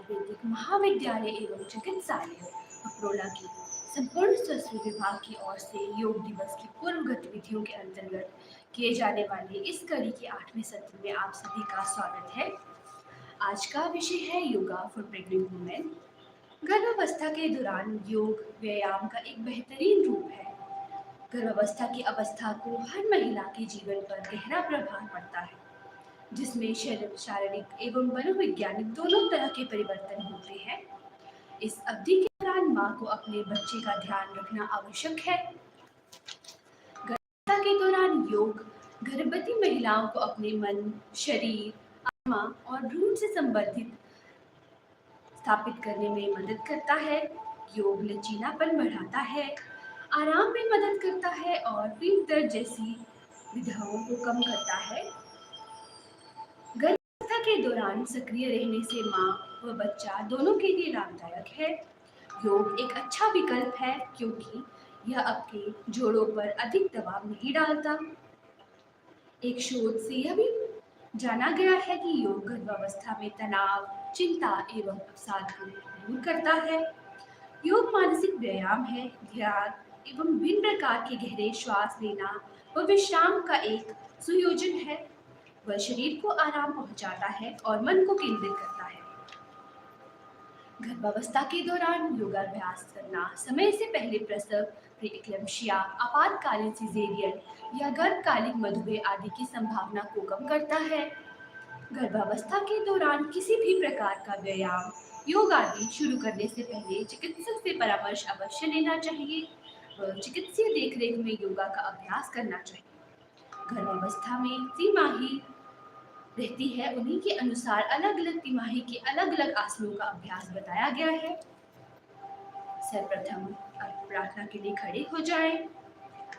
आयुर्वेदिक महाविद्यालय एवं चिकित्सालय अप्रोला की संपूर्ण स्वास्थ्य विभाग की ओर से योग दिवस की पूर्व गतिविधियों के अंतर्गत किए जाने वाले इस कड़ी के 8वें सत्र में आप सभी का स्वागत है। आज का विषय है योगा फॉर प्रेग्नेंट वुमेन। गर्भावस्था के दौरान योग व्यायाम का एक बेहतरीन रूप है। गर्भावस्था की अवस्था को हर महिला के जीवन पर गहरा प्रभाव पड़ता है, जिसमें शारीरिक एवं मनोवैज्ञानिक दोनों तरह के परिवर्तन होते हैं। इस अवधि के दौरान माँ को अपने बच्चे का ध्यान रखना आवश्यक है। गर्भावस्था के दौरान योग गर्भवती महिलाओं को अपने मन, शरीर, आत्मा और भ्रूण से संबंधित स्थापित करने में मदद करता है। योग लचीलापन बढ़ाता है, आराम में मदद करता है और पीठ दर्द जैसी विधाओं को कम करता है। गर्भावस्था के दौरान सक्रिय रहने से माँ व बच्चा दोनों के लिए लाभदायक है। योग एक अच्छा विकल्प है क्योंकि यह आपके जोड़ों पर अधिक दबाव नहीं डालता। एक शोध से यह भी जाना गया है कि योग गर्भावस्था में तनाव, चिंता एवं अवसाद को दूर करता है। योग मानसिक व्यायाम है, ध्यान एवं विभिन्न प्रकार के गहरे श्वास लेना व विश्राम का एक सुयोजन है। वह शरीर को आराम पहुंचाता है और मन को केंद्रित करता है। गर्भावस्था के दौरान योगाभ्यास करना समय से पहले प्रसव, प्रीएक्लेम्शिया, आपातकालीन सिजेरियन या गर्भकालीन मधुमेह आदि की संभावना को कम करता है। गर्भावस्था के दौरान किसी भी प्रकार का व्यायाम, योग आदि शुरू करने से पहले चिकित्सक से परामर्श अवश्य लेना चाहिए व चिकित्सीय देखरेख में योगा का अभ्यास करना चाहिए। गर्भावस्था में तिमाही रहती है, उन्हीं के अनुसार अलग अलग तिमाही के अलग अलग आसनों का अभ्यास बताया गया है। सर्वप्रथम आप प्रार्थना के लिए खड़े हो जाएं,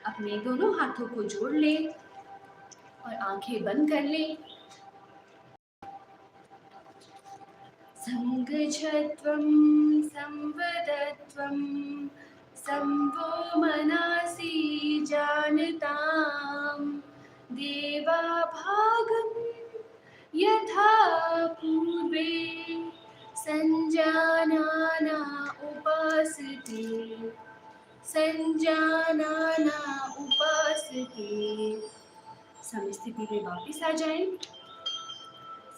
अपने दोनों हाथों को जोड़ लें और आंखें बंद कर लें। संगच्छत्वं संवदत्वं संवो मनासि जानतां देवाभागं यथा पूर्वे संजानाना उपासते संजानाना उपासते। समस्थिति में वापस आ जाएं।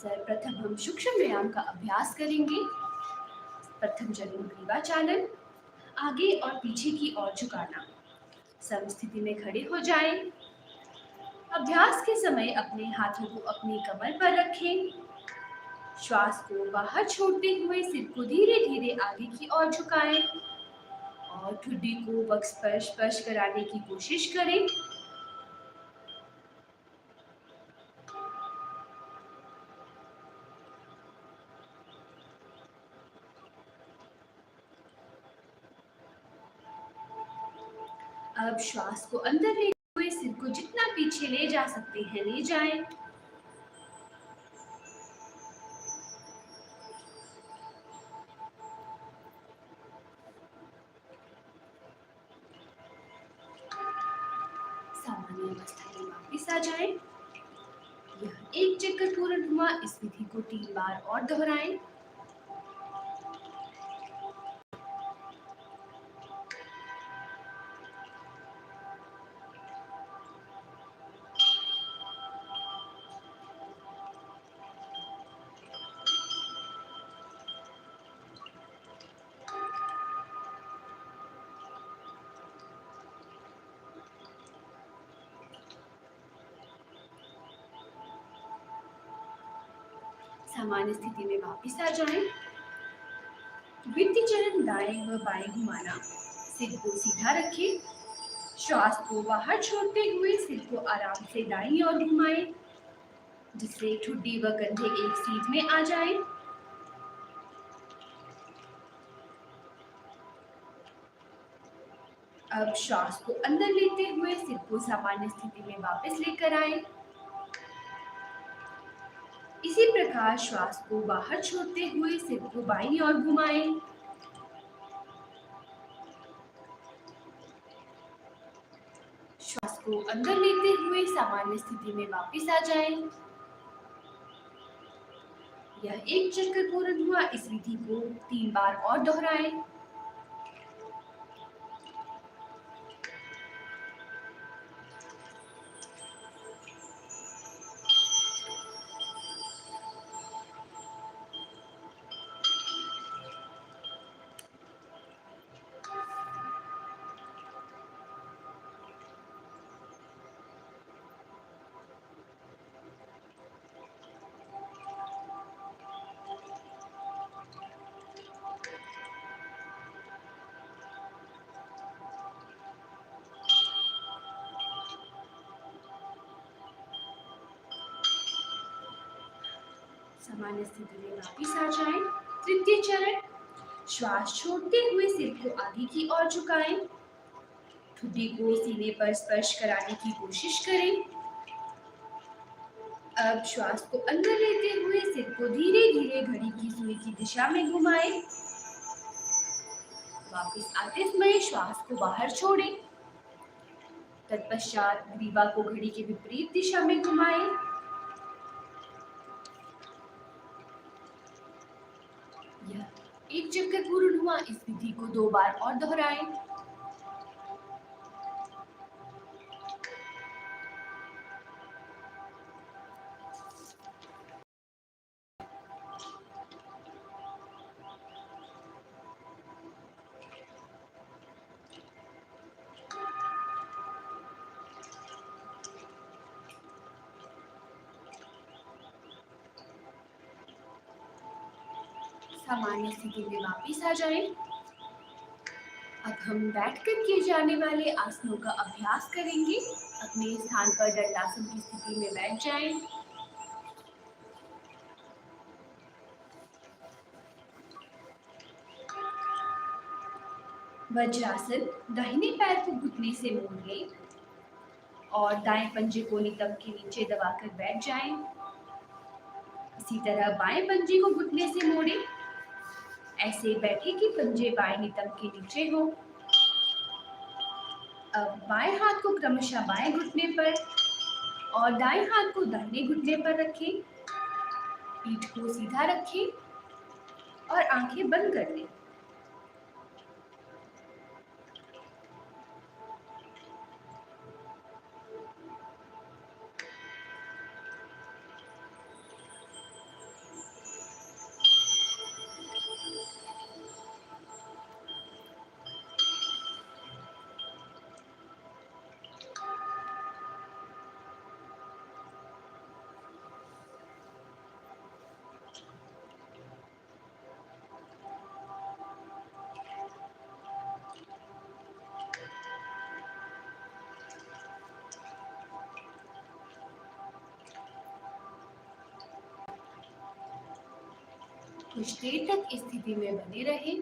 सर्वप्रथम हम सूक्ष्म व्यायाम का अभ्यास करेंगे। प्रथम चरण ग्रीवाचालन, आगे और पीछे की ओर झुकाना। समस्थिति में खड़े हो जाएं। अभ्यास के समय अपने हाथों को अपनी कमर पर रखें। श्वास को बाहर छोड़ते हुए सिर को धीरे धीरे आगे की ओर झुकाएं और ठुड्डी को वक्ष पर स्पर्श कराने की कोशिश करें। अब श्वास को अंदर लेते हुए सिर को जितना पीछे ले जा सकते हैं ले जाएं। सामान्य अवस्था में वापस आ जाएं। यह एक चक्कर पूर्ण हुआ। इस विधि को 3 बार और दोहराएं। सामान्य स्थिति में वापस आ जाएं। वृत्ति चरण दाएं व बाएं घुमाना। सिर को सीधा रखें। श्वास को बाहर छोड़ते हुए सिर को आराम से दाईं ओर घुमाएं, जिससे ठुड्डी व कंधे एक सीध में आ जाएं। अब श्वास को अंदर लेते हुए सिर को सामान्य स्थिति में वापस लेकर आएं। इसी प्रकार श्वास को बाहर छोड़ते हुए सिर को बाईं ओर घुमाएं। श्वास को अंदर लेते हुए सामान्य स्थिति में वापस आ जाएं। यह एक चक्कर पूर्ण हुआ। इस विधि को 3 बार और दोहराएं। सामान्य स्थिति में वापस आ जाएं। तृतीय चरण, श्वास छोड़ते हुए सिर को आगे की ओर झुकाएं। ठुड्डी को सीने पर स्पर्श कराने की कोशिश करें। अब श्वास को अंदर लेते हुए सिर को धीरे धीरे घड़ी की सुई की दिशा में घुमाएं। वापस आते समय श्वास को बाहर छोड़ें। तत्पश्चात ग्रीवा को घड़ी के विपरीत दिशा में घुमाएं। यह एक चक्कर पूर्ण हुआ। इस विधि को 2 बार और दोहराएं। सामान्य स्थिति में वापस आ जाएं। अब हम बैठकर किए जाने वाले आसनों का अभ्यास करेंगे। अपने स्थान पर दंडासन की स्थिति में बैठ जाएं। वज्रासन, दाहिने पैर को घुटने से मोड़ लें और दाएं पंजे को नितंब के नीचे दबाकर बैठ जाएं। इसी तरह बाएं पंजे को घुटने से मोड़ें। ऐसे बैठे कि पंजे बाएं नितंब के नीचे हो। अब बाएं हाथ को क्रमशः बाएं घुटने पर और दाएं हाथ को दाहिने घुटने पर रखें। पीठ को सीधा रखें और आंखें बंद कर लें। कुछ देर तक इस स्थिति में बने रहें।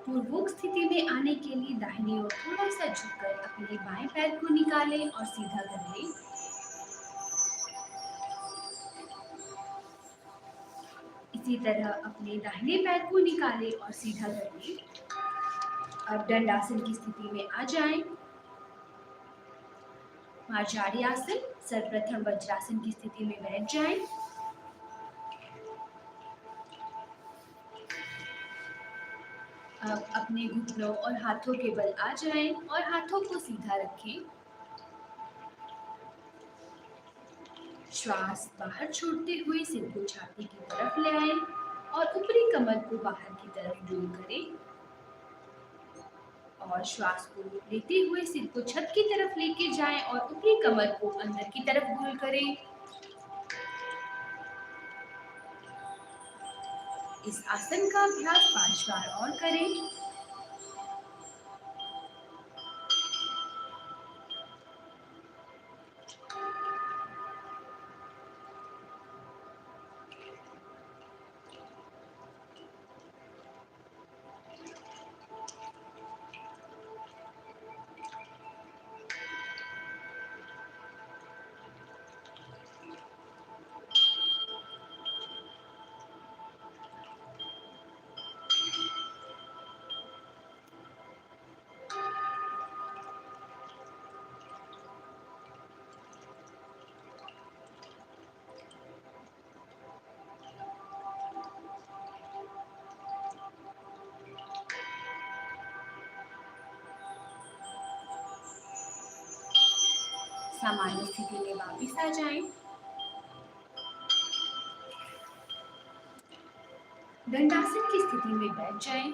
पूर्वोक्त स्थिति में आने के लिए दाहिनी ओर थोड़ा सा झुककर अपने बाएं पैर को निकालें और सीधा कर लें। इसी तरह अपने दाहिने पैर को निकालें और सीधा कर लें। अब दंडासन की स्थिति में आ जाएं। मार्जारी आसन, सर्वप्रथम वज्रासन की स्थिति में बैठ जाएं। अब अपने घुटनों और हाथों के बल आ जाएं और हाथों को सीधा रखें। श्वास बाहर छोड़ते हुए सिर को छाती की तरफ ले आएं और ऊपरी कमर को बाहर की तरफ गोल करें। और श्वास को लेते हुए सिर को छत की तरफ लेके जाएं और ऊपरी कमर को अंदर की तरफ गोल करें। इस आसन का अभ्यास 5 बार और करें। सामान्य स्थिति में वापस आ जाएं। दंडासन की स्थिति में बैठ जाएं।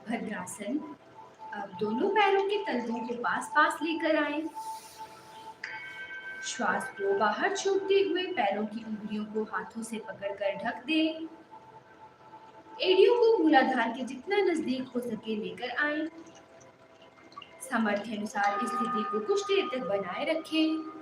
भद्रासन। अब दोनों पैरों के तलवों को पास पास लेकर आएं। श्वास को बाहर छोड़ते हुए पैरों की उंगलियों को हाथों से पकड़कर ढक दें। एड़ियों को मूलाधार के जितना नजदीक हो सके लेकर आएं। सामर्थ्य अनुसार इस स्थिति को कुछ देर तक बनाए रखें।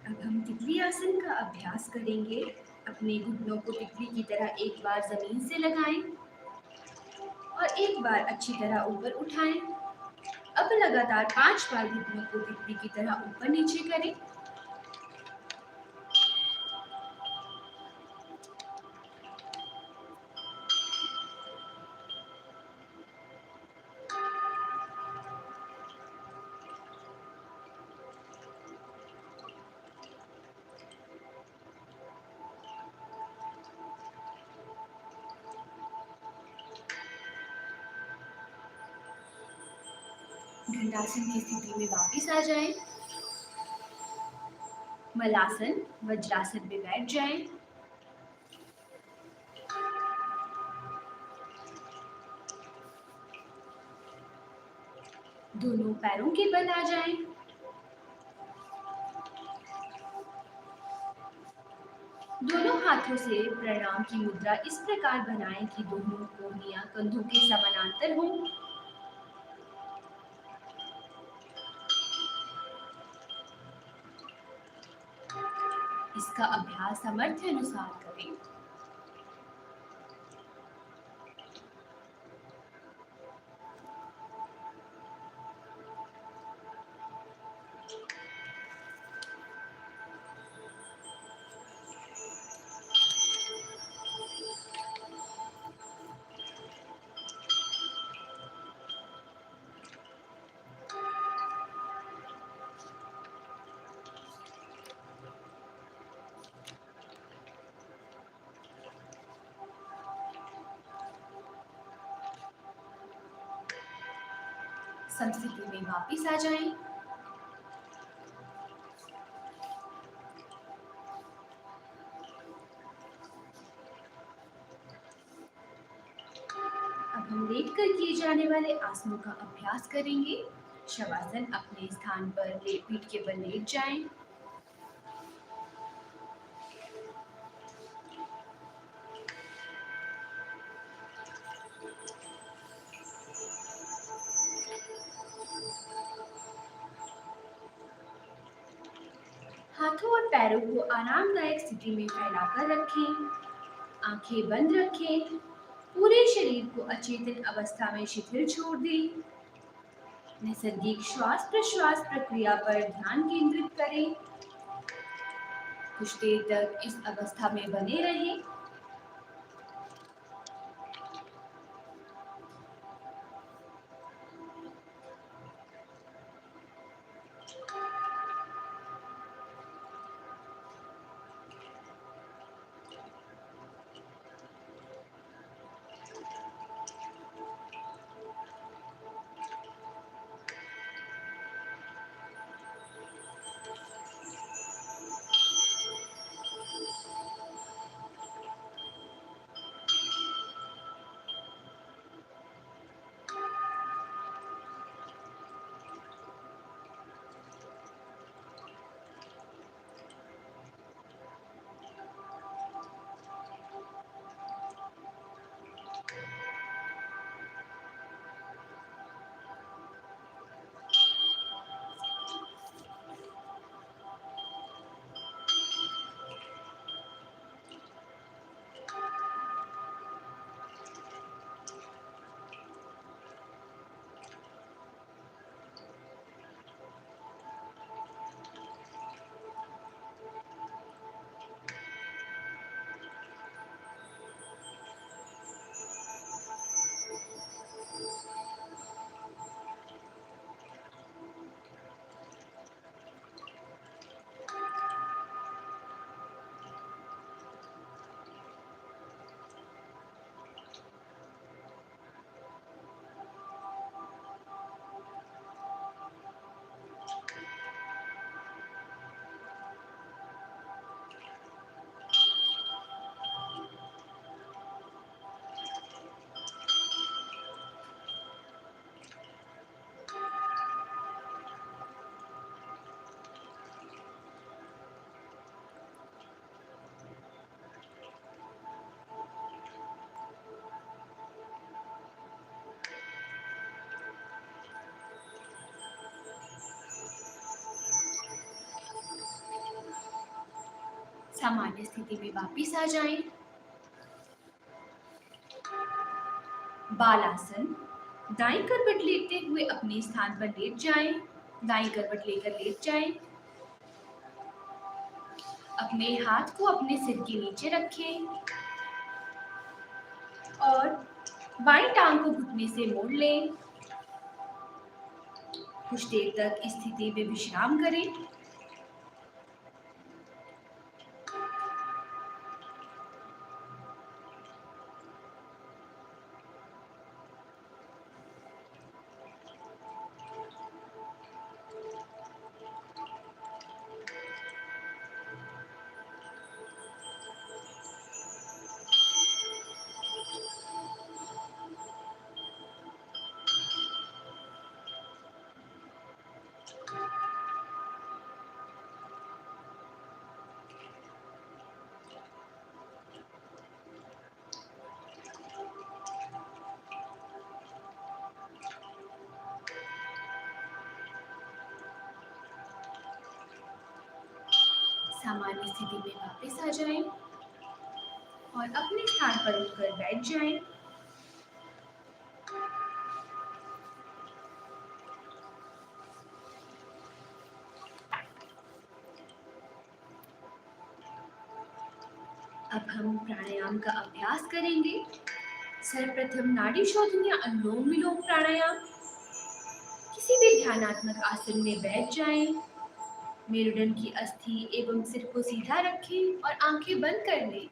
अब हम तितली आसन का अभ्यास करेंगे। अपने घुटनों को तितली की तरह एक बार जमीन से लगाएं और एक बार अच्छी तरह ऊपर उठाएं। अब लगातार 5 बार घुटनों को तितली की तरह ऊपर नीचे करें। दंडासन की स्थिति में वापस आ जाएं। मलासन, वज्रासन में बैठ जाएं। दोनों पैरों के बल आ जाएं। दोनों हाथों से प्रणाम की मुद्रा इस प्रकार बनाएं कि दोनों कोहनियां कंधों के समानांतर हों। इसका अभ्यास सामर्थ्य अनुसार करें। संस्थिति में वापस आ जाएं। अब हम लेटकर किए जाने वाले आसनों का अभ्यास करेंगे। शवासन अपने स्थान पर पीठ के बल लेट जाएं। हाथों और पैरों को आरामदायक स्थिति में फैलाकर रखें। आंखें बंद रखें। पूरे शरीर को अचेतन अवस्था में शिथिल छोड़ दें। नैसर्गिक श्वास प्रश्वास प्रक्रिया पर ध्यान केंद्रित करें। कुछ देर तक इस अवस्था में बने रहें। सामान्य स्थिति में वापस आ जाएं। बालासन। दाईं करवट लेते हुए अपने स्थान पर लेट जाएं। दाईं करवट लेकर लेट जाएं। अपने हाथ को अपने सिर के नीचे रखें और बाईं टांग को घुटने से मोड़ लें। कुछ देर तक इस स्थिति में विश्राम करें। सामान्य स्थिति में वापस आ जाएं और अपने स्थान पर उठकर बैठ जाएं। अब हम प्राणायाम का अभ्यास करेंगे। सर्वप्रथम नाड़ी शोधन या अनुलोम विलोम प्राणायाम। किसी भी ध्यानात्मक आसन में बैठ जाएं। मेरुदंड की अस्थि एवं सिर को सीधा रखें और आंखें बंद कर लें।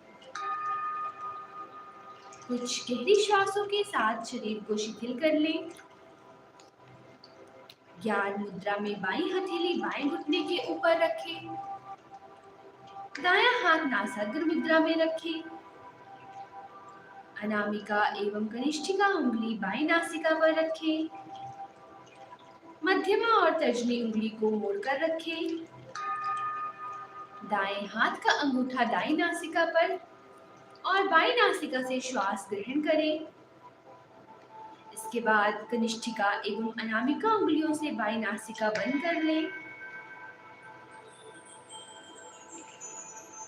कुछ गहरी श्वासों के साथ शरीर को शिथिल कर लें। ज्ञान मुद्रा में बाईं हथेली बाएं घुटने के ऊपर रखें। दायां हाथ नासाग्र मुद्रा में रखें। अनामिका एवं कनिष्ठिका उंगली बाईं नासिका पर रखें। मध्यमा और तर्जनी उंगली को मोड़कर रखें। दाएं हाथ का अंगूठा दाईं नासिका पर और बाईं नासिका से श्वास ग्रहण करें। इसके बाद कनिष्ठिका एवं अनामिका उंगलियों से बाईं नासिका बंद कर लें।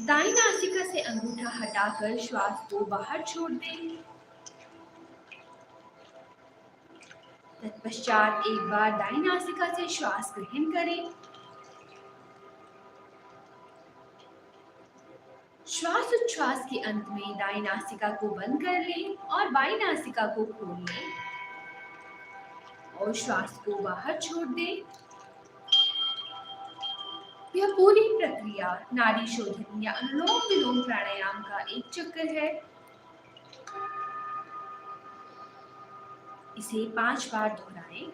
दाईं नासिका से अंगूठा हटाकर श्वास को बाहर छोड़ दें। तत्पश्चात एक बार दाईं नासिका से श्वास ग्रहण करें। श्वास उच्छ्वास के अंत में दाईं नासिका को बंद कर लें और बाईं नासिका को खोल लें और श्वास को बाहर छोड़ दें। यह पूरी प्रक्रिया नाड़ी शोधन या अनुलोम विलोम प्राणायाम का एक चक्र है। इसे 5 बार दोहराएं।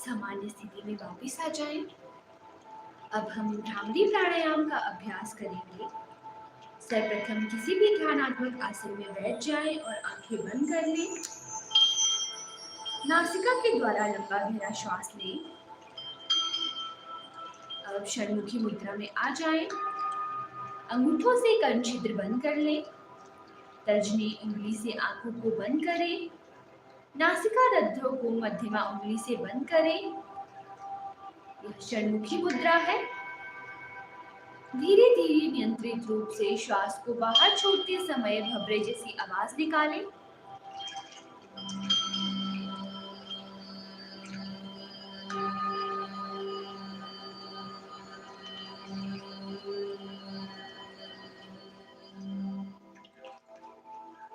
सामान्य स्थिति में वापस आ जाएं। अब हम भ्रामरी प्राणायाम का अभ्यास करेंगे। सर्वप्रथम किसी भी ध्यानात्मक आसन में बैठ जाएं और आंखें बंद कर लें। नासिका के द्वारा लंबा गहरा श्वास लें। अब षण्मुखी मुद्रा में आ जाएं। अंगूठों से कर्ण छिद्र बंद कर लें। तर्जनी उंगली से आंखों को बंद करें। नासिका रंध्रों को मध्यमा उंगली से बंद करें। यह षण्मुखी मुद्रा है। धीरे धीरे नियंत्रित रूप से श्वास को बाहर छोड़ते समय भवरे जैसी आवाज निकालें।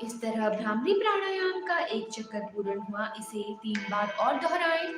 इस तरह भ्रामरी प्राणायाम का एक चक्कर पूर्ण हुआ। इसे 3 बार और दोहराएं।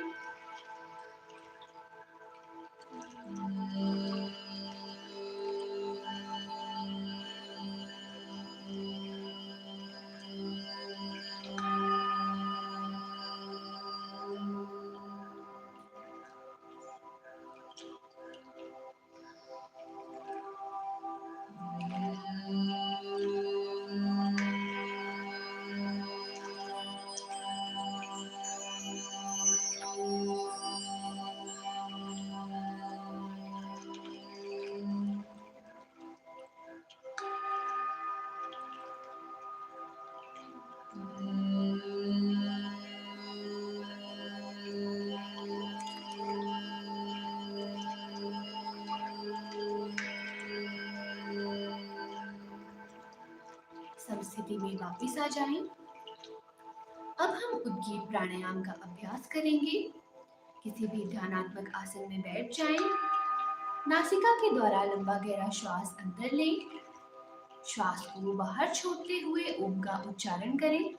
मूल स्थिति में वापस आ जाएं। अब हम उद्गीत प्राणायाम का अभ्यास करेंगे। किसी भी ध्यानात्मक आसन में बैठ जाएं। नासिका के द्वारा लंबा गहरा श्वास अंदर लें। श्वास को बाहर छोड़ते हुए ओम का उच्चारण करें।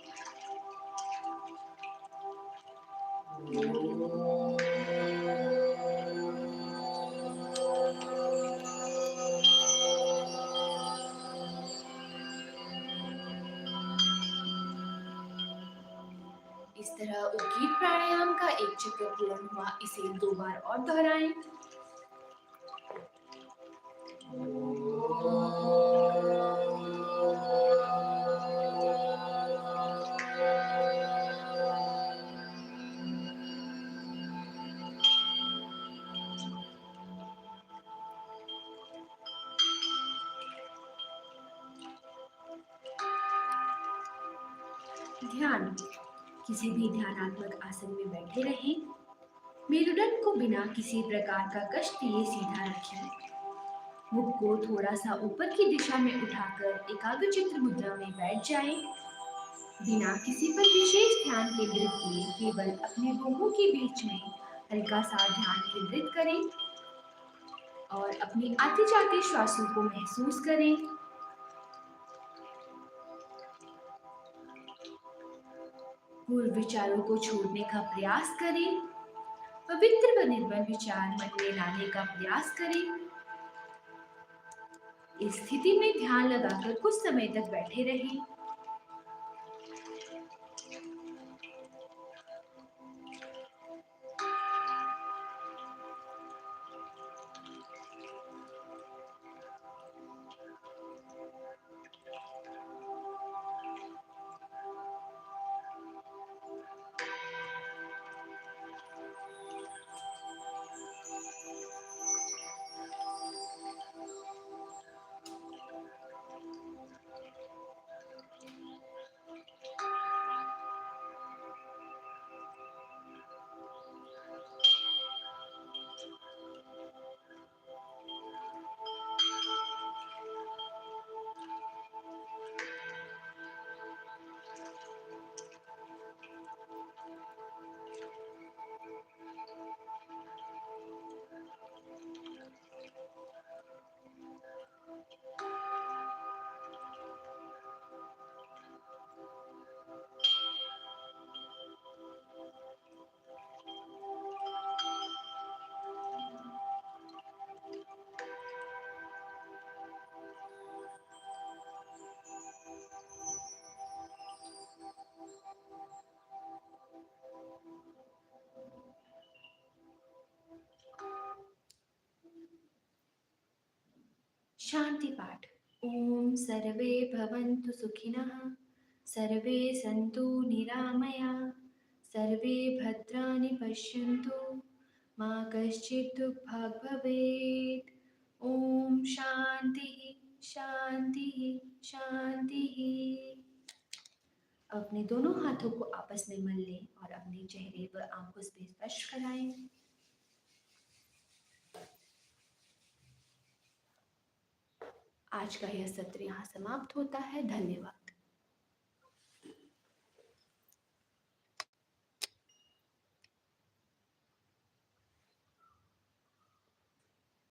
इस तरह उद्गीत प्राणायाम का एक चक्र पूर्ण हुआ। इसे 2 बार और दोहराएं। ध्यान। किसी भी ध्यानात्मक आसन में बैठे रहें। मेरुदंड को बिना किसी प्रकार का कष्ट दिए सीधा रखें। मुख को थोड़ा सा ऊपर की दिशा में उठाकर एकाग्रचित्त मुद्रा में बैठ जाएं। बिना किसी पर विशेष ध्यान केंद्रित किए केवल अपने भुजों के बीच में हल्का सा ध्यान केंद्रित करें और अपनी आते जाते श्वासों को महसूस करें। पूर्व विचारों को छोड़ने का प्रयास करें। पवित्र व निर्मल विचार मन में लाने का प्रयास करें। इस स्थिति में ध्यान लगाकर कुछ समय तक बैठे रहें। शांति पाठ। ओम सर्वे भवन्तु सुखिनः, सर्वे सन्तु निरामयाः, सर्वे भद्राणि पश्यन्तु, मा कश्चित् दुःखभाग् भवेत्। ओम शांति शांति शांति। अपने दोनों हाथों को आपस में मल लें और अपने चेहरे व आंखों से स्पर्श कराएं। आज का यह सत्र यहाँ समाप्त होता है। धन्यवाद।